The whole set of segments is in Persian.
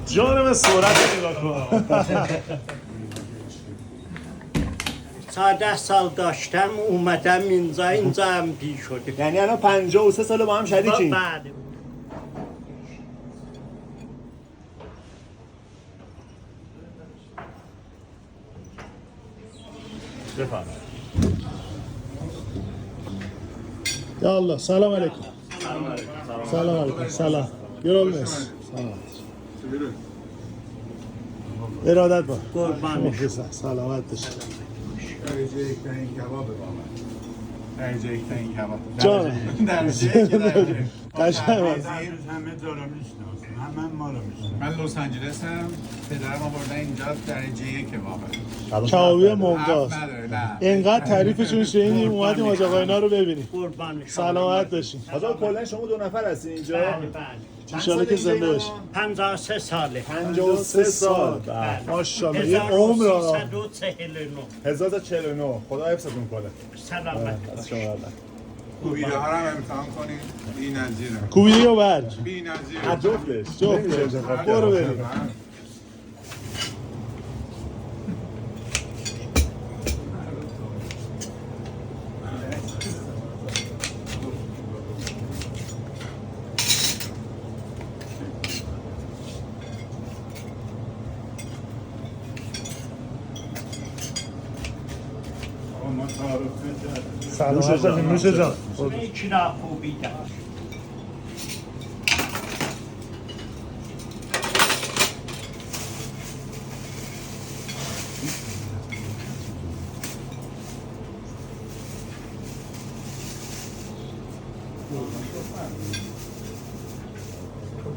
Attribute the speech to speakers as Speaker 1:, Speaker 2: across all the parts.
Speaker 1: جانم سرعت نگاه کن.
Speaker 2: 14 سال داشتم اومدم اینجا هم پی شده.
Speaker 1: یعنی الان 53 سال با هم شریکیم.
Speaker 2: بله.
Speaker 1: بفرمایید. یا الله سلام علیکم. سلام علیکم. سلام. یورالمس. سلام. ارادت با.
Speaker 2: قربان
Speaker 1: سلامت باشید.
Speaker 3: درجه یک ترین کباب با من. درجه یک ترین کباب.
Speaker 1: جان. قشنگ.
Speaker 3: همه جا رو میشناسن. همه ما رو میشناسن. من لس آنجلس هم. پدرم آوردن اینجا درجه یک کبابه.
Speaker 1: کبابی ممتاز.
Speaker 3: نه.
Speaker 1: اینقدر تعریفشون شنیدیم اومدیم آج آقا اینا رو ببینیم.
Speaker 2: قربان
Speaker 1: سلامت باشین. حالا کلا شما دو نفر هستین اینجا؟
Speaker 2: بله بله.
Speaker 1: ان شاء الله که زنده باشین.
Speaker 2: 53 ساله.
Speaker 1: 53 سال. ماشاءالله یه عمر. 1049. خدا حفظتون کنه.
Speaker 2: سلامت
Speaker 1: از شما الله.
Speaker 3: کوبیده ها رو هم امتحان کنید. بی‌نظیره.
Speaker 1: کوبیده یا برگ؟
Speaker 3: بی‌نظیره.
Speaker 1: جفتش. برو بریم. سلامت باشین نوش جان.
Speaker 2: یکی را کوبیده.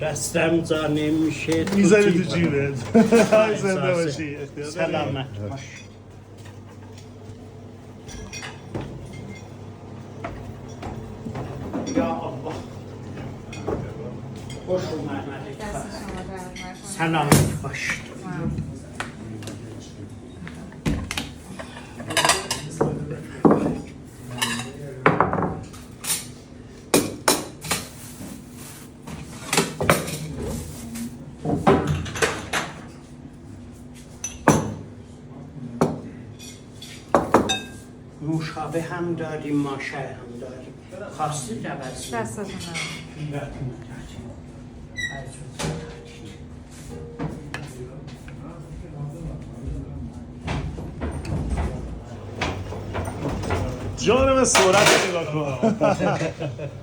Speaker 2: دستم جا نمیشه.
Speaker 1: میذاری تو جیبت. زنده باشی.
Speaker 2: سلامت باش. یا الله. خوش اومدید. سلامت باشید. نوشابه هم داریم، ماشه هم داریم. خواستید عوض
Speaker 4: دستتون
Speaker 1: جانم سرعت نگاه کن.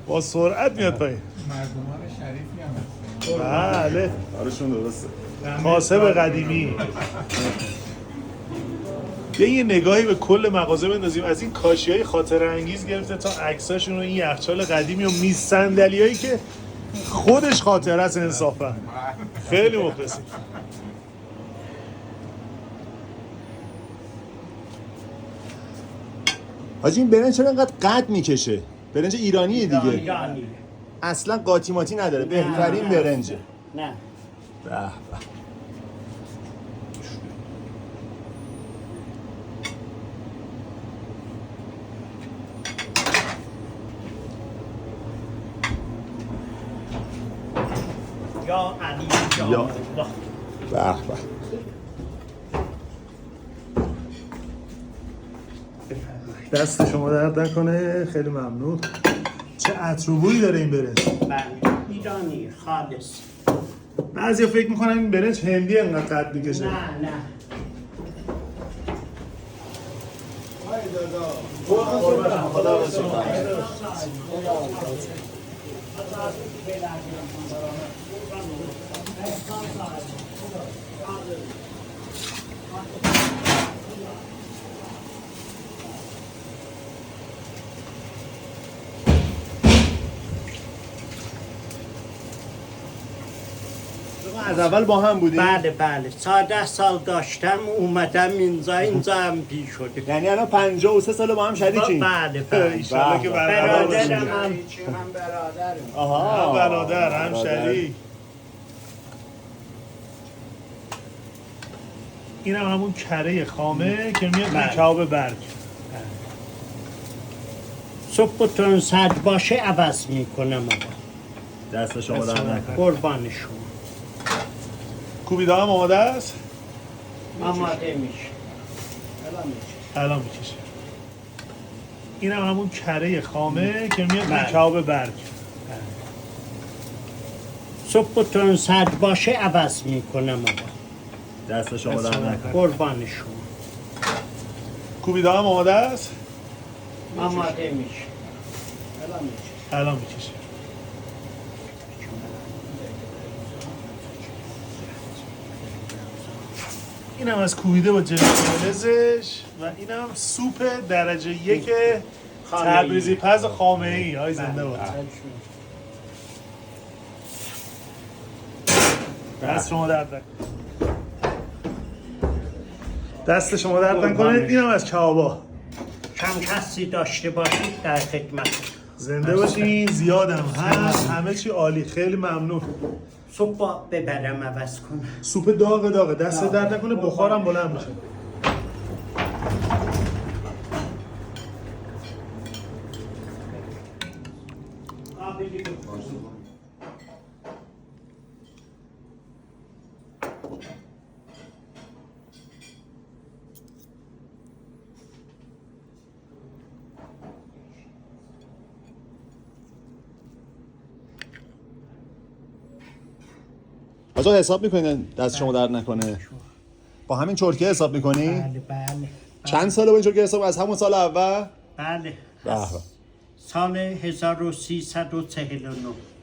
Speaker 1: با سرعت میاد پایین.
Speaker 3: مردمان شریفی هم هستن.
Speaker 1: بله. کارشون درسته. کاسب قدیمی. یه نگاهی به کل مغازه بندازیم، از این کاشی‌های خاطره انگیز گرفته تا عکساشون و این یخچال قدیمی و میز صندلیایی که خودش خاطره است. انصافا خیلی مخلصیم. حاجی این برنج چرا اینقدر قد میکشه؟ برنج ایرانیه دیگه.
Speaker 2: ایرانی.
Speaker 1: اصلا قاطیماتی نداره. بهترین برنجه.
Speaker 2: نه.
Speaker 1: به به.
Speaker 2: یا علی
Speaker 1: یا.
Speaker 2: الله.
Speaker 1: به به. دست شما درد نکنه. خیلی ممنون. چه عطر و بویی داره این برنج.
Speaker 2: بله ایرانی خالص.
Speaker 1: بعضیا فکر میکنن این برنج هندی انقدر قد میکشه.
Speaker 2: نه نه.
Speaker 1: خدا باشید. از اول با هم بودیم؟
Speaker 2: بله بله 14 سال داشتم اومدم اینجا هم پی شده.
Speaker 1: یعنی الان 53 سال با هم شریکیم؟
Speaker 2: بله بله.
Speaker 1: ایشالله که
Speaker 2: برادرم هم
Speaker 1: آها برادر هم شریک. این هم همون کره خامه که میاد به کباب برگ.
Speaker 2: صبحتون سرد باشه عوض میکنم آقا.
Speaker 1: دست شما در نکنه.
Speaker 2: قربان شما.
Speaker 1: کوبیده هم آماده است؟
Speaker 2: آماده میشه.
Speaker 1: الان میکشه. این هم همون کره خامه که میاد
Speaker 2: بله.
Speaker 1: توی کباب برگ.
Speaker 2: صبحتون سرد باشه عوض میکنم آقا.
Speaker 4: دست شما در نکنه.
Speaker 2: قربان شما.
Speaker 1: کوبیده هم آماده است؟
Speaker 2: آماده میشه.
Speaker 1: الان میکشه. این هم از کوبیده با جلوزش و این هم سوپ درجه 1
Speaker 2: خامه‌ای.
Speaker 1: تبریزی پز خامه ای. های زنده باد. دست شما درد نکنه. دست شما درد نکنه. این هم از کبابا.
Speaker 2: کم کسی داشته باشید در خدمت.
Speaker 1: زنده باشین. زیادم هست. همه چی عالی. خیلی ممنون.
Speaker 2: صبح ببرم عوض کنم.
Speaker 1: سوپ داغه. دست درد نکنه. بخارم بلند میشه.
Speaker 4: آقا حساب میکنین دست شما درد نکنه. با همین چرکه حساب میکنی؟
Speaker 2: بله.
Speaker 4: چند ساله با این چرکه حساب؟ از همون سال اول؟
Speaker 2: بله.
Speaker 4: به به.
Speaker 2: سال 1349.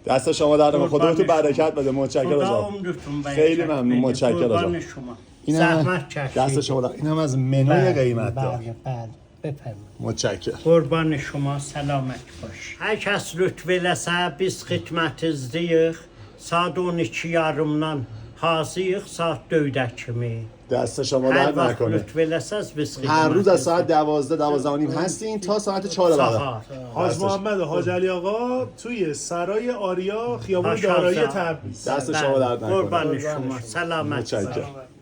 Speaker 4: دست شما درد نکنه. خدا تو
Speaker 2: قربان
Speaker 4: برکت بده. متشکرم
Speaker 2: خدا
Speaker 4: آقا.
Speaker 2: عمرتون برکت
Speaker 4: خیلی ممنون.
Speaker 2: بده.
Speaker 4: متشکرم
Speaker 2: قربان
Speaker 4: آقا.
Speaker 2: شما.
Speaker 4: این
Speaker 2: زحمت کشید.
Speaker 4: دست شما درد. این هم از منوی قیمت دار.
Speaker 2: بله. بفرمایید.
Speaker 4: متشکرم.
Speaker 2: قربان شما سلامت باش. Hər kəs lütf eləsə biz xidmətinizdəyik. Saat 12 yarımdan hazıyıq saat 4 kimi.
Speaker 4: دست شما
Speaker 2: Hər
Speaker 4: درد
Speaker 2: vaxt
Speaker 4: نکنه.
Speaker 2: lütf eləsəz biz
Speaker 4: هر روز از
Speaker 2: xidmətinizdəyik.
Speaker 4: ساعت 12 و نیم هستین تا ساعت 4 بعد.
Speaker 1: حاج محمد و حاج علی آقا توی سرای آریا خیابان
Speaker 2: ماشاءالله.
Speaker 1: دارایی تبریز.
Speaker 4: دست شما درد نکنه.
Speaker 2: قربان شما سلامت
Speaker 4: متشکرم.
Speaker 2: باش.